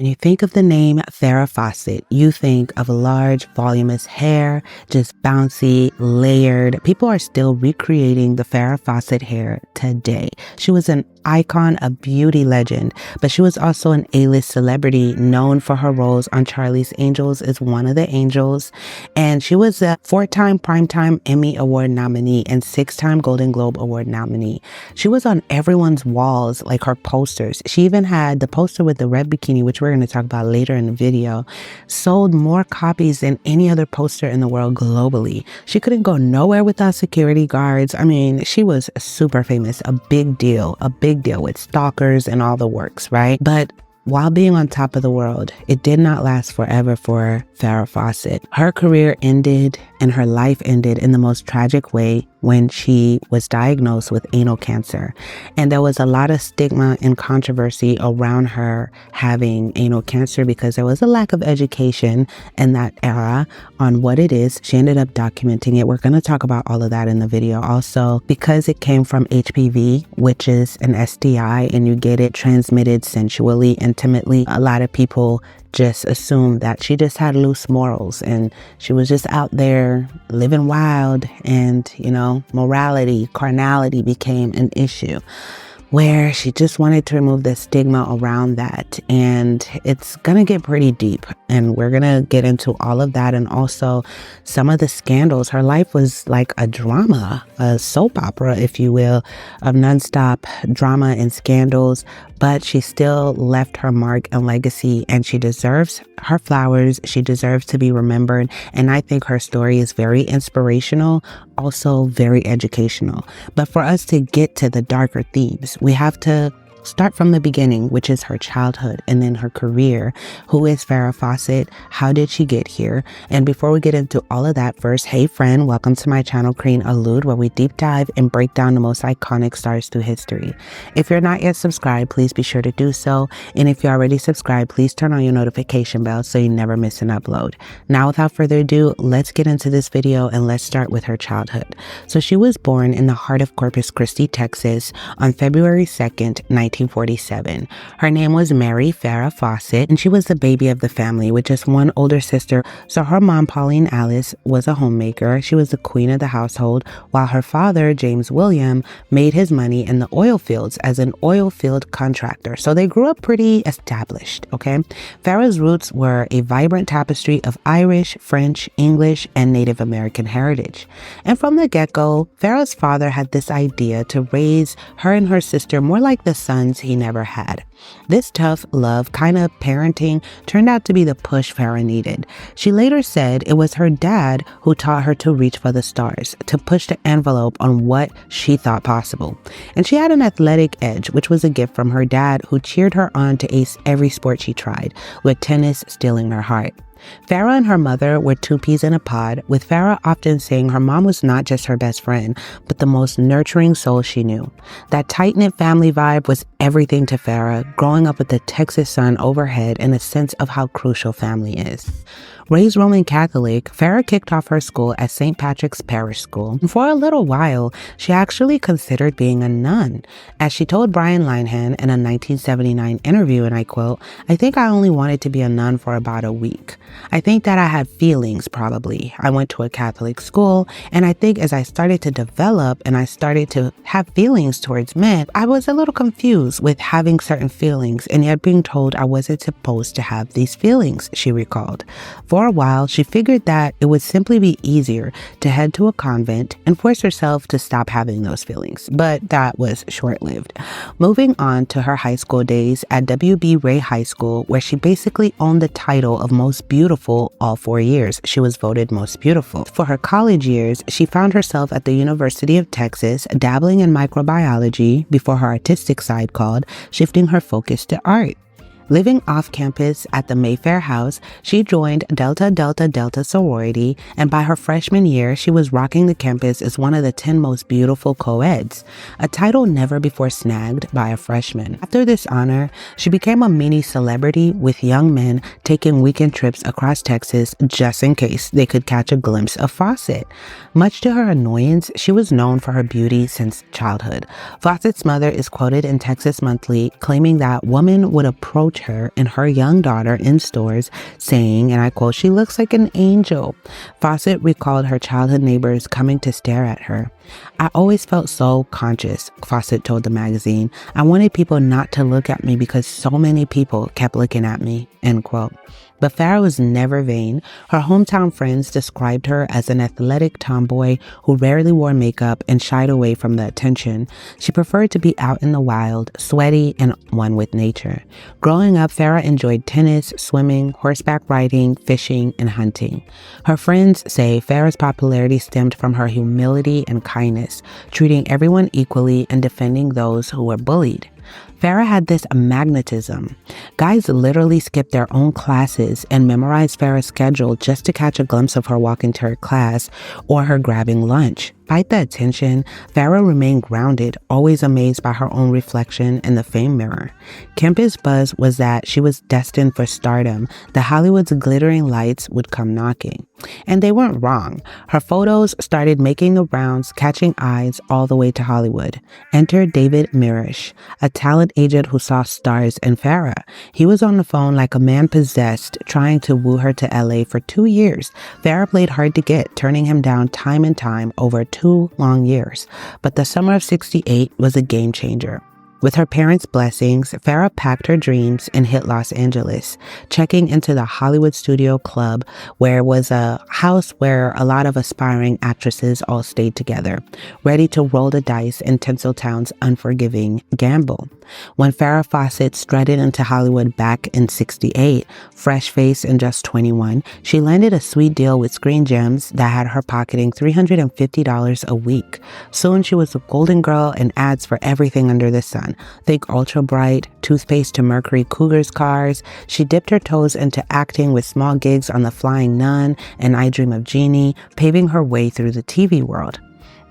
When you think of the name Farrah Fawcett, you think of large, voluminous hair, just bouncy, layered. People are still recreating the Farrah Fawcett hair today. She was an icon, a beauty legend, but she was also an A-list celebrity known for her roles on Charlie's Angels as one of the angels. And she was a 4-time Primetime Emmy Award nominee and 6-time Golden Globe Award nominee. She was on everyone's walls, like her posters. She even had the poster with the red bikini, which we're going to talk about later in the video, sold more copies than any other poster in the world globally. She couldn't go nowhere without security guards. I mean, she was super famous, a big deal with stalkers and all the works, right? But while being on top of the world, it did not last forever for Farrah Fawcett. Her career ended and her life ended in the most tragic way when she was diagnosed with anal cancer. And there was a lot of stigma and controversy around her having anal cancer because there was a lack of education in that era on what it is. She ended up documenting it. We're going to talk about all of that in the video. Also, because it came from HPV, which is an STI, and you get it transmitted sensually, intimately, a lot of people just assumed that she just had loose morals and she was just out there living wild, and, you know, morality, carnality became an issue where she just wanted to remove the stigma around that. And it's gonna get pretty deep, and we're gonna get into all of that and also some of the scandals. Her life was like a drama, a soap opera, if you will, of nonstop drama and scandals, but she still left her mark and legacy, and she deserves her flowers. She deserves to be remembered. And I think her story is very inspirational, also very educational. But for us to get to the darker themes, we have to start from the beginning, which is her childhood and then her career. Who is Farrah Fawcett? How did she get here? And before we get into all of that, first, hey friend, welcome to my channel, Crane Allude, where we deep dive and break down the most iconic stars through history. If you're not yet subscribed, please be sure to do so. And if you're already subscribed, please turn on your notification bell so you never miss an upload. Now, without further ado, let's get into this video and let's start with her childhood. So she was born in the heart of Corpus Christi, Texas on February 2nd, 1947. Her name was Mary Farrah Fawcett, and she was the baby of the family with just one older sister. So her mom, Pauline Alice, was a homemaker. She was the queen of the household, while her father, James William, made his money in the oil fields as an oil field contractor. So they grew up pretty established, okay? Farrah's roots were a vibrant tapestry of Irish, French, English, and Native American heritage. And from the get-go, Farrah's father had this idea to raise her and her sister more like the sons he never had. This tough love kind of parenting turned out to be the push Farrah needed. She later said it was her dad who taught her to reach for the stars, to push the envelope on what she thought possible. And she had an athletic edge, which was a gift from her dad, who cheered her on to ace every sport she tried, with tennis stealing her heart. Farrah and her mother were two peas in a pod, with Farrah often saying her mom was not just her best friend, but the most nurturing soul she knew. That tight-knit family vibe was everything to Farrah, growing up with the Texas sun overhead and a sense of how crucial family is. Raised Roman Catholic, Farrah kicked off her school at St. Patrick's Parish School. For a little while, she actually considered being a nun. As she told Brian Linehan in a 1979 interview, and I quote, "I think I only wanted to be a nun for about a week. I think that I had feelings, probably. I went to a Catholic school, and I think as I started to develop and I started to have feelings towards men, I was a little confused with having certain feelings and yet being told I wasn't supposed to have these feelings," she recalled. For a while, she figured that it would simply be easier to head to a convent and force herself to stop having those feelings, but that was short-lived. Moving on to her high school days at W.B. Ray High School, where she basically owned the title of Most Beautiful all 4 years. She was voted Most Beautiful. For her college years, she found herself at the University of Texas, dabbling in microbiology before her artistic side called, shifting her focus to art. Living off campus at the Mayfair House, she joined Delta Delta Delta sorority, and by her freshman year, she was rocking the campus as one of the 10 most beautiful co-eds, a title never before snagged by a freshman. After this honor, she became a mini celebrity, with young men taking weekend trips across Texas just in case they could catch a glimpse of Fawcett. Much to her annoyance, she was known for her beauty since childhood. Fawcett's mother is quoted in Texas Monthly claiming that women would approach her and her young daughter in stores, saying, and I quote, "She looks like an angel." Fawcett recalled her childhood neighbors coming to stare at her. "I always felt so conscious," Fawcett told the magazine. "I wanted people not to look at me because so many people kept looking at me," end quote. But Farrah was never vain. Her hometown friends described her as an athletic tomboy who rarely wore makeup and shied away from the attention. She preferred to be out in the wild, sweaty, and one with nature. Growing up, Farrah enjoyed tennis, swimming, horseback riding, fishing, and hunting. Her friends say Farrah's popularity stemmed from her humility and kindness, treating everyone equally and defending those who were bullied. Farrah had this magnetism. Guys literally skipped their own classes and memorized Farrah's schedule just to catch a glimpse of her walking to her class or her grabbing lunch. Despite the attention, Farrah remained grounded, always amazed by her own reflection in the fame mirror. Campus buzz was that she was destined for stardom, that Hollywood's glittering lights would come knocking. And they weren't wrong. Her photos started making the rounds, catching eyes all the way to Hollywood. Enter David Mirish, a talent agent who saw stars in Farrah. He was on the phone like a man possessed, trying to woo her to LA for 2 years. Farrah played hard to get, turning him down time and time over 2 long years. But the summer of '68 was a game changer. With her parents' blessings, Farrah packed her dreams and hit Los Angeles, checking into the Hollywood Studio Club, where was a house where a lot of aspiring actresses all stayed together, ready to roll the dice in Tinseltown's unforgiving gamble. When Farrah Fawcett strutted into Hollywood back in '68, fresh-faced and just 21, she landed a sweet deal with Screen Gems that had her pocketing $350 a week. Soon she was a golden girl in ads for everything under the sun. Think Ultra Bright, toothpaste to Mercury Cougars cars. She dipped her toes into acting with small gigs on The Flying Nun and I Dream of Jeannie, paving her way through the TV world.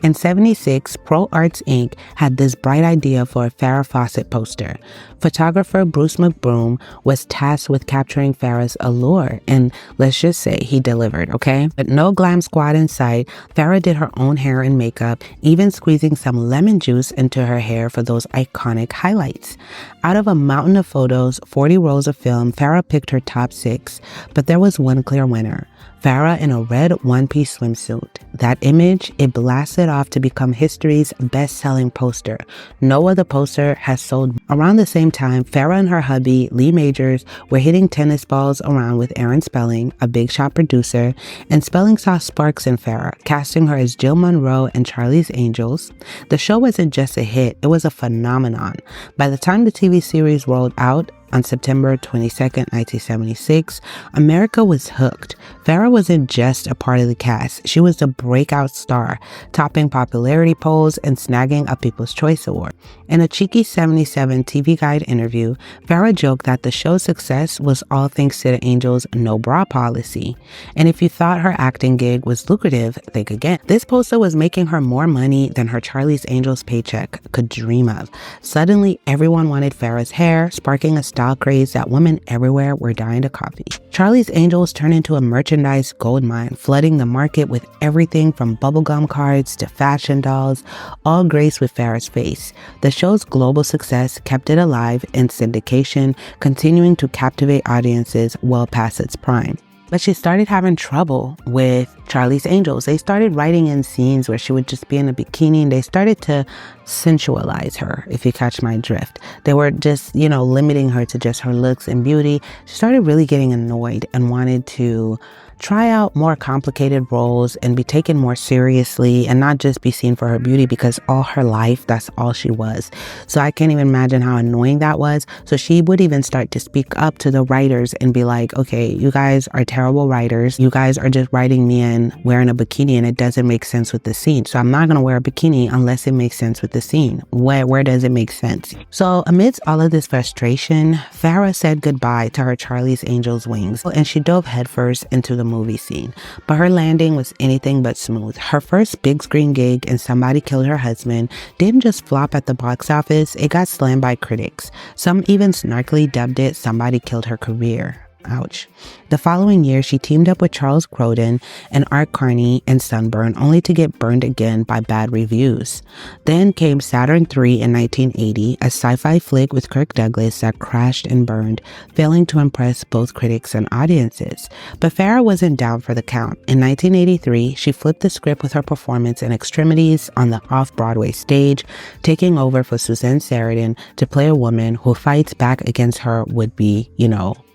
In '76, Pro Arts Inc. had this bright idea for a Farrah Fawcett poster. Photographer Bruce McBroom was tasked with capturing Farrah's allure, and let's just say he delivered, okay? But no glam squad in sight, Farrah did her own hair and makeup, even squeezing some lemon juice into her hair for those iconic highlights. Out of a mountain of photos, 40 rolls of film, Farrah picked her top 6, but there was one clear winner. Farrah in a red one-piece swimsuit. That image, it blasted off to become history's best-selling poster. No other poster has sold. Around the same time, Farrah and her hubby, Lee Majors, were hitting tennis balls around with Aaron Spelling, a big shot producer, and Spelling saw sparks in Farrah, casting her as Jill Monroe in Charlie's Angels. The show wasn't just a hit, it was a phenomenon. By the time the TV series rolled out, on September 22nd, 1976, America was hooked. Farrah wasn't just a part of the cast. She was the breakout star, topping popularity polls and snagging a People's Choice Award. In a cheeky '77 TV Guide interview, Farrah joked that the show's success was all thanks to the Angels' no bra policy. And if you thought her acting gig was lucrative, think again. This poster was making her more money than her Charlie's Angels paycheck could dream of. Suddenly, everyone wanted Farrah's hair, sparking a style craze that women everywhere were dying to copy. Charlie's Angels turned into a merchandise goldmine, flooding the market with everything from bubblegum cards to fashion dolls, all graced with Farrah's face. The show's global success kept it alive in syndication, continuing to captivate audiences well past its prime. But she started having trouble with Charlie's Angels. They started writing in scenes where she would just be in a bikini, and they started to sensualize her, if you catch my drift. They were just, limiting her to just her looks and beauty. She started really getting annoyed and wanted to try out more complicated roles and be taken more seriously and not just be seen for her beauty, because all her life, that's all she was. So I can't even imagine how annoying that was. So she would even start to speak up to the writers and be like, okay, you guys are terrible writers. You guys are just writing me in wearing a bikini and it doesn't make sense with the scene. So I'm not going to wear a bikini unless it makes sense with the scene. Where does it make sense? So amidst all of this frustration, Farrah said goodbye to her Charlie's Angels wings and she dove headfirst into the movie scene, but her landing was anything but smooth. Her first big screen gig in Somebody Killed Her Husband didn't just flop at the box office, it got slammed by critics. Some even snarkily dubbed it Somebody Killed Her Career. Ouch. The following year, she teamed up with Charles Grodin and Art Carney in Sunburn, only to get burned again by bad reviews. Then came Saturn III in 1980, a sci-fi flick with Kirk Douglas that crashed and burned, failing to impress both critics and audiences. But Farrah wasn't down for the count. In 1983, she flipped the script with her performance in Extremities on the off-Broadway stage, taking over for Suzanne Sarandon to play a woman who fights back against her would-be,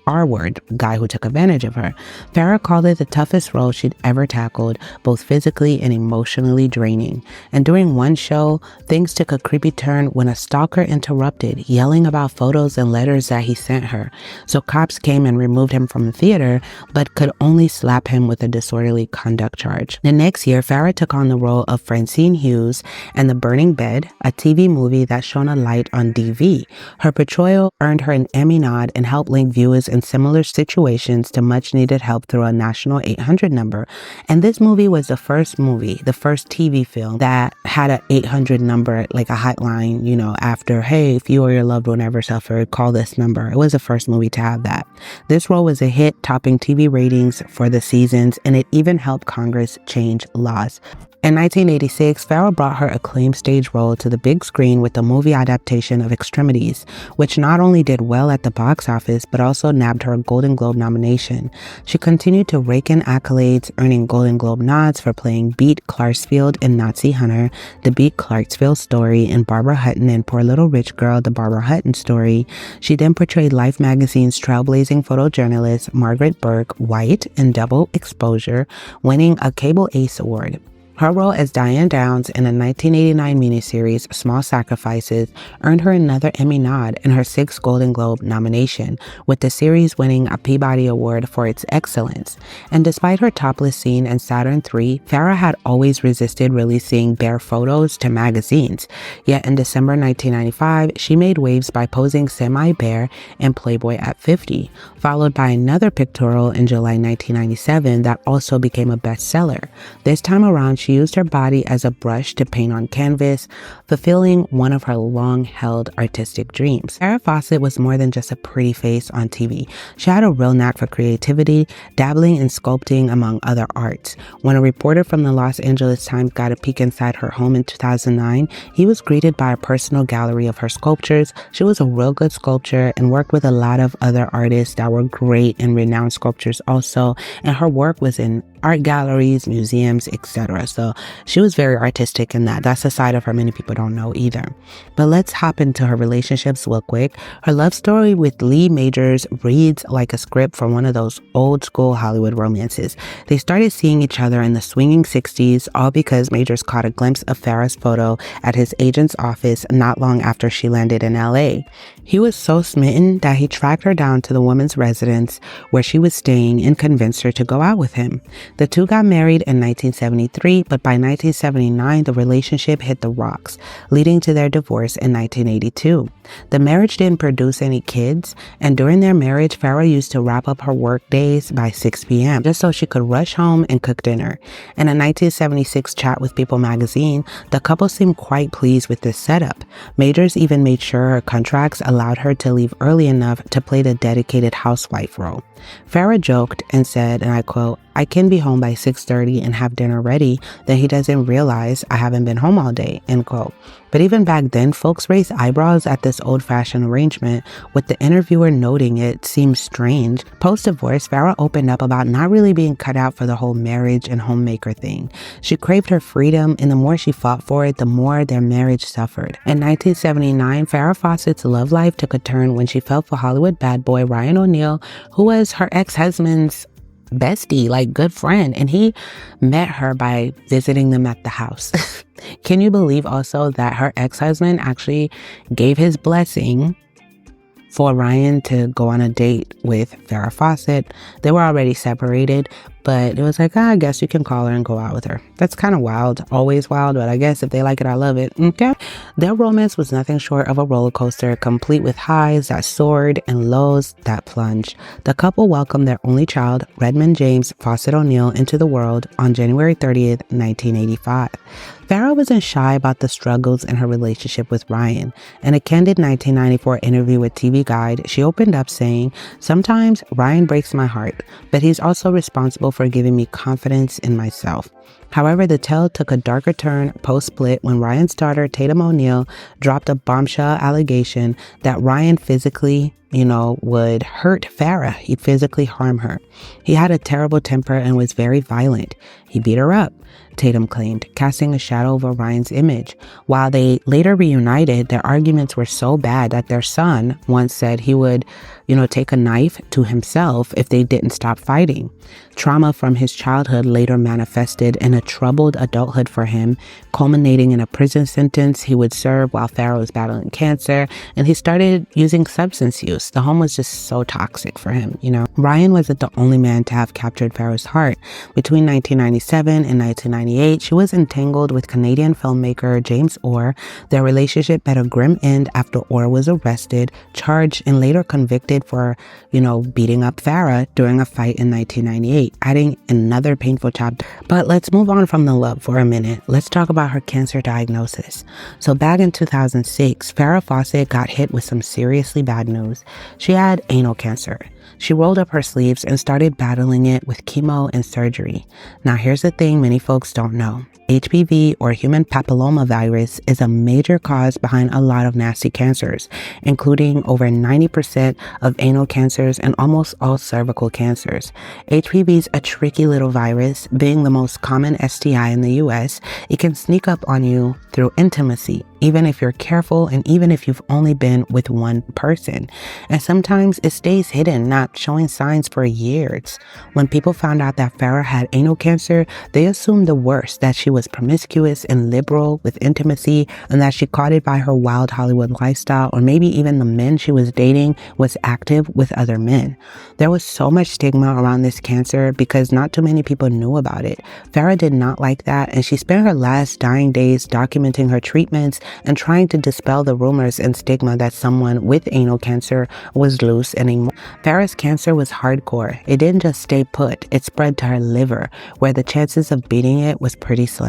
R-word guy who took advantage of her. Farrah called it the toughest role she'd ever tackled, both physically and emotionally draining. And during one show, things took a creepy turn when a stalker interrupted, yelling about photos and letters that he sent her. So cops came and removed him from the theater, but could only slap him with a disorderly conduct charge. The next year, Farrah took on the role of Francine Hughes in The Burning Bed, a TV movie that shone a light on DV. Her portrayal earned her an Emmy nod and helped link viewers in similar situations to much needed help through a national 800 number. And this movie was the first TV film that had an 800 number, like a hotline, after, hey, if you or your loved one ever suffered, call this number. It was the first movie to have that. This role was a hit, topping TV ratings for the seasons, and it even helped Congress change laws. In 1986, Farrah brought her acclaimed stage role to the big screen with the movie adaptation of Extremities, which not only did well at the box office, but also nabbed her a Golden Globe nomination. She continued to rake in accolades, earning Golden Globe nods for playing Beat Clarksfield in Nazi Hunter, the Beat Clarksfield story in Barbara Hutton and Poor Little Rich Girl, the Barbara Hutton story. She then portrayed Life magazine's trailblazing photojournalist Margaret Burke White in Double Exposure, winning a Cable Ace Award. Her role as Diane Downs in a 1989 miniseries, Small Sacrifices, earned her another Emmy nod and her 6th Golden Globe nomination, with the series winning a Peabody Award for its excellence. And despite her topless scene in Saturn III, Farrah had always resisted releasing bare photos to magazines. Yet in December 1995, she made waves by posing semi-bare in Playboy at 50, followed by another pictorial in July 1997 that also became a bestseller. This time around, she used her body as a brush to paint on canvas, fulfilling one of her long-held artistic dreams. Farrah Fawcett was more than just a pretty face on TV. She had a real knack for creativity, dabbling in sculpting among other arts. When a reporter from the Los Angeles Times got a peek inside her home in 2009, he was greeted by a personal gallery of her sculptures. She was a real good sculptor and worked with a lot of other artists that were great and renowned sculptors also, and her work was in art galleries, museums, etc. So she was very artistic in that. That's a side of her many people don't know either. But let's hop into her relationships real quick. Her love story with Lee Majors reads like a script from one of those old school Hollywood romances. They started seeing each other in the swinging 60s, all because Majors caught a glimpse of Farrah's photo at his agent's office not long after she landed in LA. He was so smitten that he tracked her down to the woman's residence where she was staying and convinced her to go out with him. The two got married in 1973, but by 1979, the relationship hit the rocks, leading to their divorce in 1982. The marriage didn't produce any kids, and during their marriage, Farrah used to wrap up her work days by 6 p.m. just so she could rush home and cook dinner. In a 1976 chat with People magazine, the couple seemed quite pleased with this setup. Majors even made sure her contracts allowed her to leave early enough to play the dedicated housewife role. Farrah joked and said, and I quote, "I can be home by 6:30 and have dinner ready, then he doesn't realize I haven't been home all day," end quote. But even back then, folks raised eyebrows at this old-fashioned arrangement, with the interviewer noting it seemed strange. Post-divorce, Farrah opened up about not really being cut out for the whole marriage and homemaker thing. She craved her freedom, and the more she fought for it, the more their marriage suffered. In 1979, Farrah Fawcett's love life took a turn when she fell for Hollywood bad boy Ryan O'Neal, who was her ex-husband's bestie, like good friend, and he met her by visiting them at the house. Can you believe also that her ex-husband actually gave his blessing for Ryan to go on a date with Farrah Fawcett? They were already separated, but it was like, I guess you can call her and go out with her. That's kind of wild, always wild, but I guess if they like it, I love it. Okay. Their romance was nothing short of a roller coaster, complete with highs that soared and lows that plunged. The couple welcomed their only child, Redmond James Fawcett O'Neal, into the world on January 30th, 1985. Farrah wasn't shy about the struggles in her relationship with Ryan. In a candid 1994 interview with TV Guide, she opened up saying, "Sometimes Ryan breaks my heart, but he's also responsible for giving me confidence in myself." However, the tale took a darker turn post-split when Ryan's daughter, Tatum O'Neal, dropped a bombshell allegation that Ryan physically would hurt Farrah. He'd physically harm her. He had a terrible temper and was very violent. He beat her up, Tatum claimed, casting a shadow over Ryan's image. While they later reunited, their arguments were so bad that their son once said he would, take a knife to himself if they didn't stop fighting. Trauma from his childhood later manifested in a troubled adulthood for him, culminating in a prison sentence he would serve while Farrah was battling cancer, and he started using substance use. The home was just so toxic for him, Ryan wasn't the only man to have captured Farrah's heart. Between 1997 and 1998, she was entangled with Canadian filmmaker James Orr. Their relationship met a grim end after Orr was arrested, charged, and later convicted for, beating up Farrah during a fight in 1998, adding another painful chapter. But let's move on from the love for a minute. Let's talk about her cancer diagnosis. So back in 2006, Farrah Fawcett got hit with some seriously bad news. She had anal cancer. She rolled up her sleeves and started battling it with chemo and surgery. Now here's the thing many folks don't know. HPV, or human papillomavirus, is a major cause behind a lot of nasty cancers, including over 90% of anal cancers and almost all cervical cancers. HPV is a tricky little virus. Being the most common STI in the US, it can sneak up on you through intimacy, even if you're careful and even if you've only been with one person. And sometimes it stays hidden, not showing signs for years. When people found out that Farrah had anal cancer, they assumed the worst, that she was promiscuous and liberal with intimacy, and that she caught it by her wild Hollywood lifestyle, or maybe even the men she was dating was active with other men. There was so much stigma around this cancer because not too many people knew about it. Farrah did not like that, and she spent her last dying days documenting her treatments and trying to dispel the rumors and stigma that someone with anal cancer was loose and immoral. Farrah's cancer was hardcore. It didn't just stay put, it spread to her liver, where the chances of beating it was pretty slim.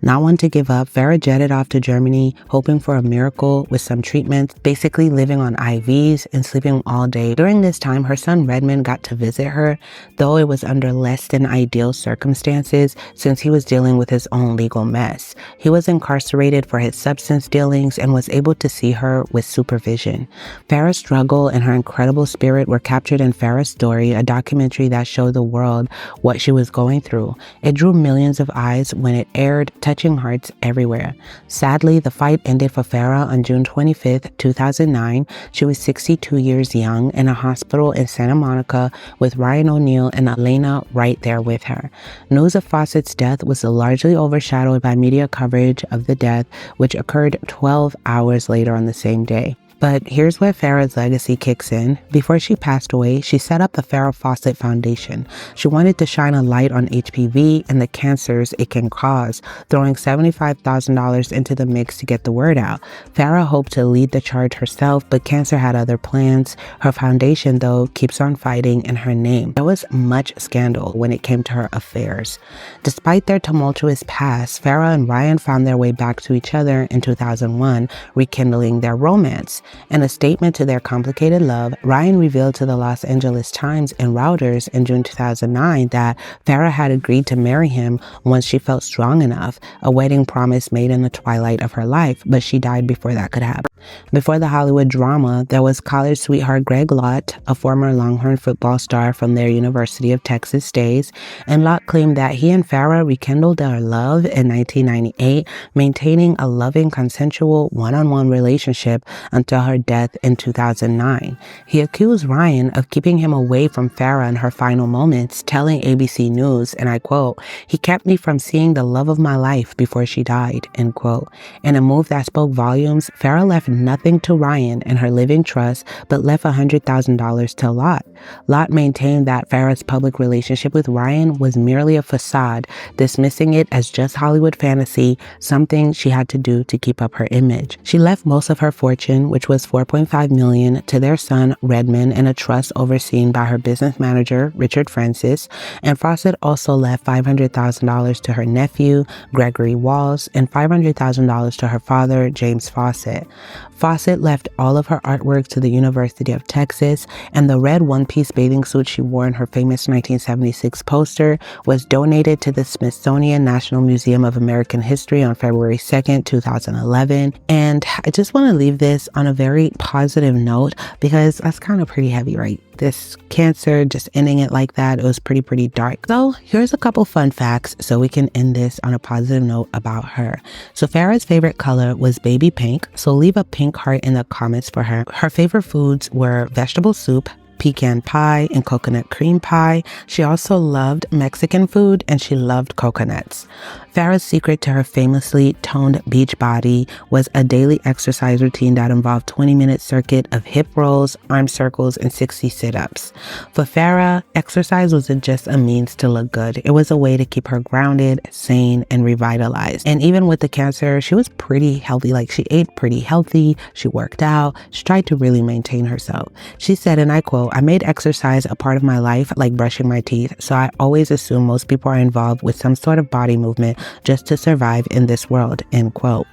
Not one to give up, Farrah jetted off to Germany, hoping for a miracle with some treatments, basically living on IVs and sleeping all day. During this time, her son Redmond got to visit her, though it was under less than ideal circumstances since he was dealing with his own legal mess. He was incarcerated for his substance dealings and was able to see her with supervision. Farrah's struggle and her incredible spirit were captured in Farrah's Story, a documentary that showed the world what she was going through. It drew millions of eyes when it aired, touching hearts everywhere. Sadly, the fight ended for Farrah on June 25th, 2009. She was 62 years young in a hospital in Santa Monica with Ryan O'Neal and Elena right there with her. News of Fawcett's death was largely overshadowed by media coverage of the death, which occurred 12 hours later on the same day. But here's where Farrah's legacy kicks in. Before she passed away, she set up the Farrah Fawcett Foundation. She wanted to shine a light on HPV and the cancers it can cause, throwing $75,000 into the mix to get the word out. Farrah hoped to lead the charge herself, but cancer had other plans. Her foundation, though, keeps on fighting in her name. There was much scandal when it came to her affairs. Despite their tumultuous past, Farrah and Ryan found their way back to each other in 2001, rekindling their romance. In a statement to their complicated love, Ryan revealed to the Los Angeles Times and Reuters in June 2009 that Farrah had agreed to marry him once she felt strong enough, a wedding promise made in the twilight of her life, but she died before that could happen. Before the Hollywood drama, there was college sweetheart Greg Lott, a former Longhorn football star from their University of Texas days, and Lott claimed that he and Farrah rekindled their love in 1998, maintaining a loving, consensual, one-on-one relationship until her death in 2009. He accused Ryan of keeping him away from Farrah in her final moments, telling ABC News, and I quote, "He kept me from seeing the love of my life before she died," end quote. In a move that spoke volumes, Farrah left nothing to Ryan and her living trust, but left $100,000 to Lot. Lot maintained that Farrah's public relationship with Ryan was merely a facade, dismissing it as just Hollywood fantasy, something she had to do to keep up her image. She left most of her fortune, which was $4.5 million, to their son Redmond in a trust overseen by her business manager, Richard Francis, and Fawcett also left $500,000 to her nephew, Gregory Walls, and $500,000 to her father, James Fawcett. Fawcett left all of her artwork to the University of Texas, and the red one-piece bathing suit she wore in her famous 1976 poster was donated to the Smithsonian National Museum of American History on February 2nd, 2011. And I just want to leave this on a very positive note because that's kind of pretty heavy, right? This cancer, just ending it like that, it was pretty dark. So here's a couple fun facts so we can end this on a positive note about her. So Farrah's favorite color was baby pink, so leave a pink heart in the comments for her. Her favorite foods were vegetable soup, pecan pie, and coconut cream pie. She also loved Mexican food and she loved coconuts. Farrah's secret to her famously toned beach body was a daily exercise routine that involved 20-minute circuit of hip rolls, arm circles, and 60 sit-ups. For Farrah, exercise wasn't just a means to look good. It was a way to keep her grounded, sane, and revitalized. And even with the cancer, she was pretty healthy. Like, she ate pretty healthy, she worked out, she tried to really maintain herself. She said, and I quote, "I made exercise a part of my life like brushing my teeth, so I always assume most people are involved with some sort of body movement just to survive in this world," end quote.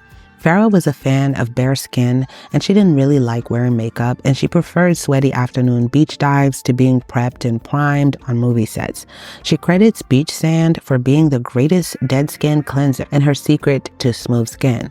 Farrah was a fan of bare skin, and she didn't really like wearing makeup, and she preferred sweaty afternoon beach dives to being prepped and primed on movie sets. She credits beach sand for being the greatest dead skin cleanser and her secret to smooth skin.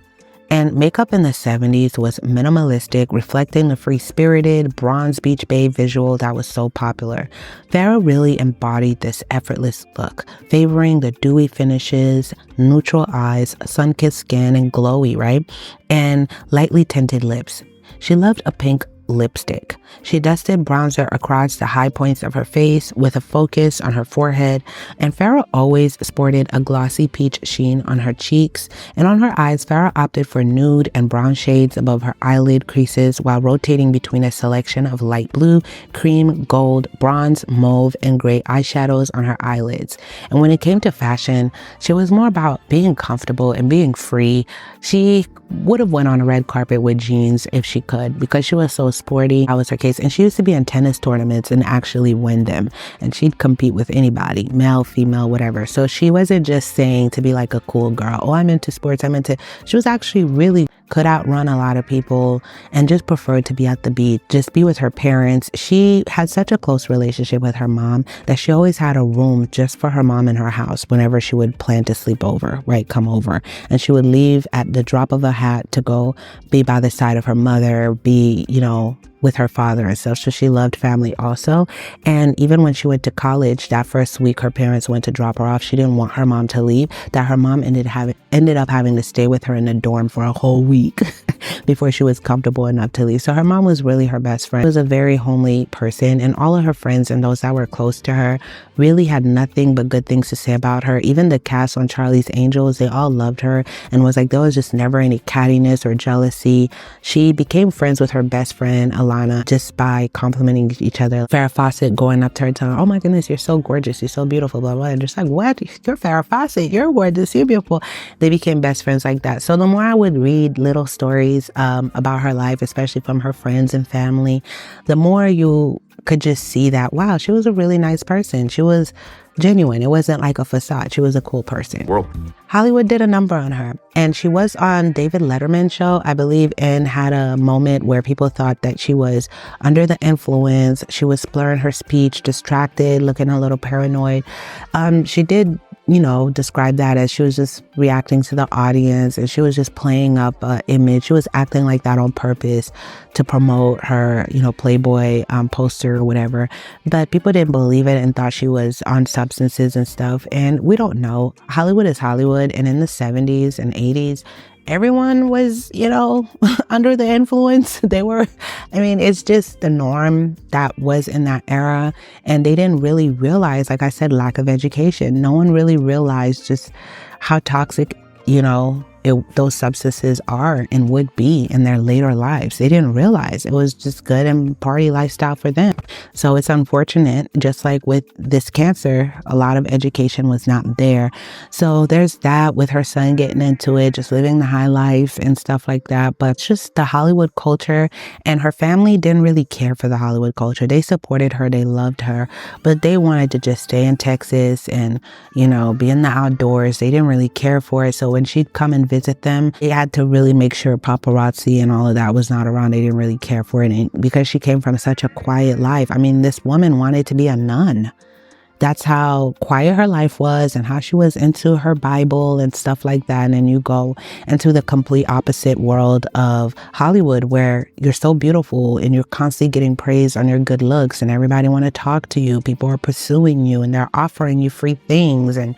And makeup in the 70s was minimalistic, reflecting the free-spirited bronze beach babe visual that was so popular. Farrah really embodied this effortless look, favoring the dewy finishes, neutral eyes, sun-kissed skin, and glowy, right? And lightly tinted lips. She loved a pink lipstick. She dusted bronzer across the high points of her face with a focus on her forehead, and Farrah always sported a glossy peach sheen on her cheeks, and on her eyes, Farrah opted for nude and brown shades above her eyelid creases while rotating between a selection of light blue, cream, gold, bronze, mauve, and gray eyeshadows on her eyelids. And when it came to fashion, she was more about being comfortable and being free. She would have went on a red carpet with jeans if she could, because she was so sporty. That was her case. And she used to be in tennis tournaments and actually win them. And she'd compete with anybody, male, female, whatever. So she wasn't just saying to be like a cool girl, oh, I'm into sports, she was actually really could outrun a lot of people and just preferred to be at the beach, just be with her parents. She had such a close relationship with her mom that she always had a room just for her mom in her house whenever she would plan to sleep over, right, come over. And she would leave at the drop of a hat to go be by the side of her mother, be, with her father and stuff. So she loved family also. And even when she went to college, that first week her parents went to drop her off, she didn't want her mom to leave, that her mom ended up having to stay with her in the dorm for a whole week before she was comfortable enough to leave. So her mom was really her best friend. She was a very homely person, and all of her friends and those that were close to her really had nothing but good things to say about her. Even the cast on Charlie's Angels, they all loved her and was like, there was just never any cattiness or jealousy. She became friends with her best friend, Alana, just by complimenting each other. Farrah Fawcett going up to her telling, oh my goodness, you're so gorgeous, you're so beautiful, blah, blah. And just like, what? You're Farrah Fawcett, you're gorgeous, you're beautiful. They became best friends like that. So the more I would read little stories about her life, especially from her friends and family, the more you could just see that, wow, she was a really nice person. She was genuine. It wasn't like a facade. She was a cool person. World. Hollywood did a number on her, and she was on David Letterman's show, I believe, and had a moment where people thought that she was under the influence. She was slurring her speech, distracted, looking a little paranoid. She did describe that as she was just reacting to the audience, and she was just playing up an image. She was acting like that on purpose to promote her, Playboy poster or whatever. But people didn't believe it and thought she was on substances and stuff. And we don't know. Hollywood is Hollywood. And in the 70s and 80s, everyone was, under the influence. It's just the norm that was in that era. And they didn't really realize, like I said, lack of education. No one really realized just how toxic, those substances are and would be in their later lives. They didn't realize it was just good and party lifestyle for them. So it's unfortunate, just like with this cancer, a lot of education was not there. So there's that with her son getting into it, just living the high life and stuff like that. But just the Hollywood culture, and her family didn't really care for the Hollywood culture. They supported her, they loved her, but they wanted to just stay in Texas and, you know, be in the outdoors. They didn't really care for it. So when she'd come and visit them, they had to really make sure paparazzi and all of that was not around. They didn't really care for it. And because she came from such a quiet life, I mean, this woman wanted to be a nun. That's how quiet her life was and how she was into her Bible and stuff like that. And then you go into the complete opposite world of Hollywood, where you're so beautiful and you're constantly getting praised on your good looks and everybody want to talk to you. People are pursuing you and they're offering you free things. And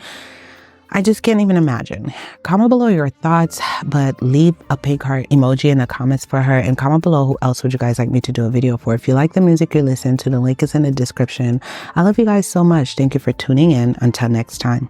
I just can't even imagine. Comment below your thoughts, but leave a pink heart emoji in the comments for her, and comment below who else would you guys like me to do a video for. If you like the music you listen to, the link is in the description. I love you guys so much. Thank you for tuning in. Until next time.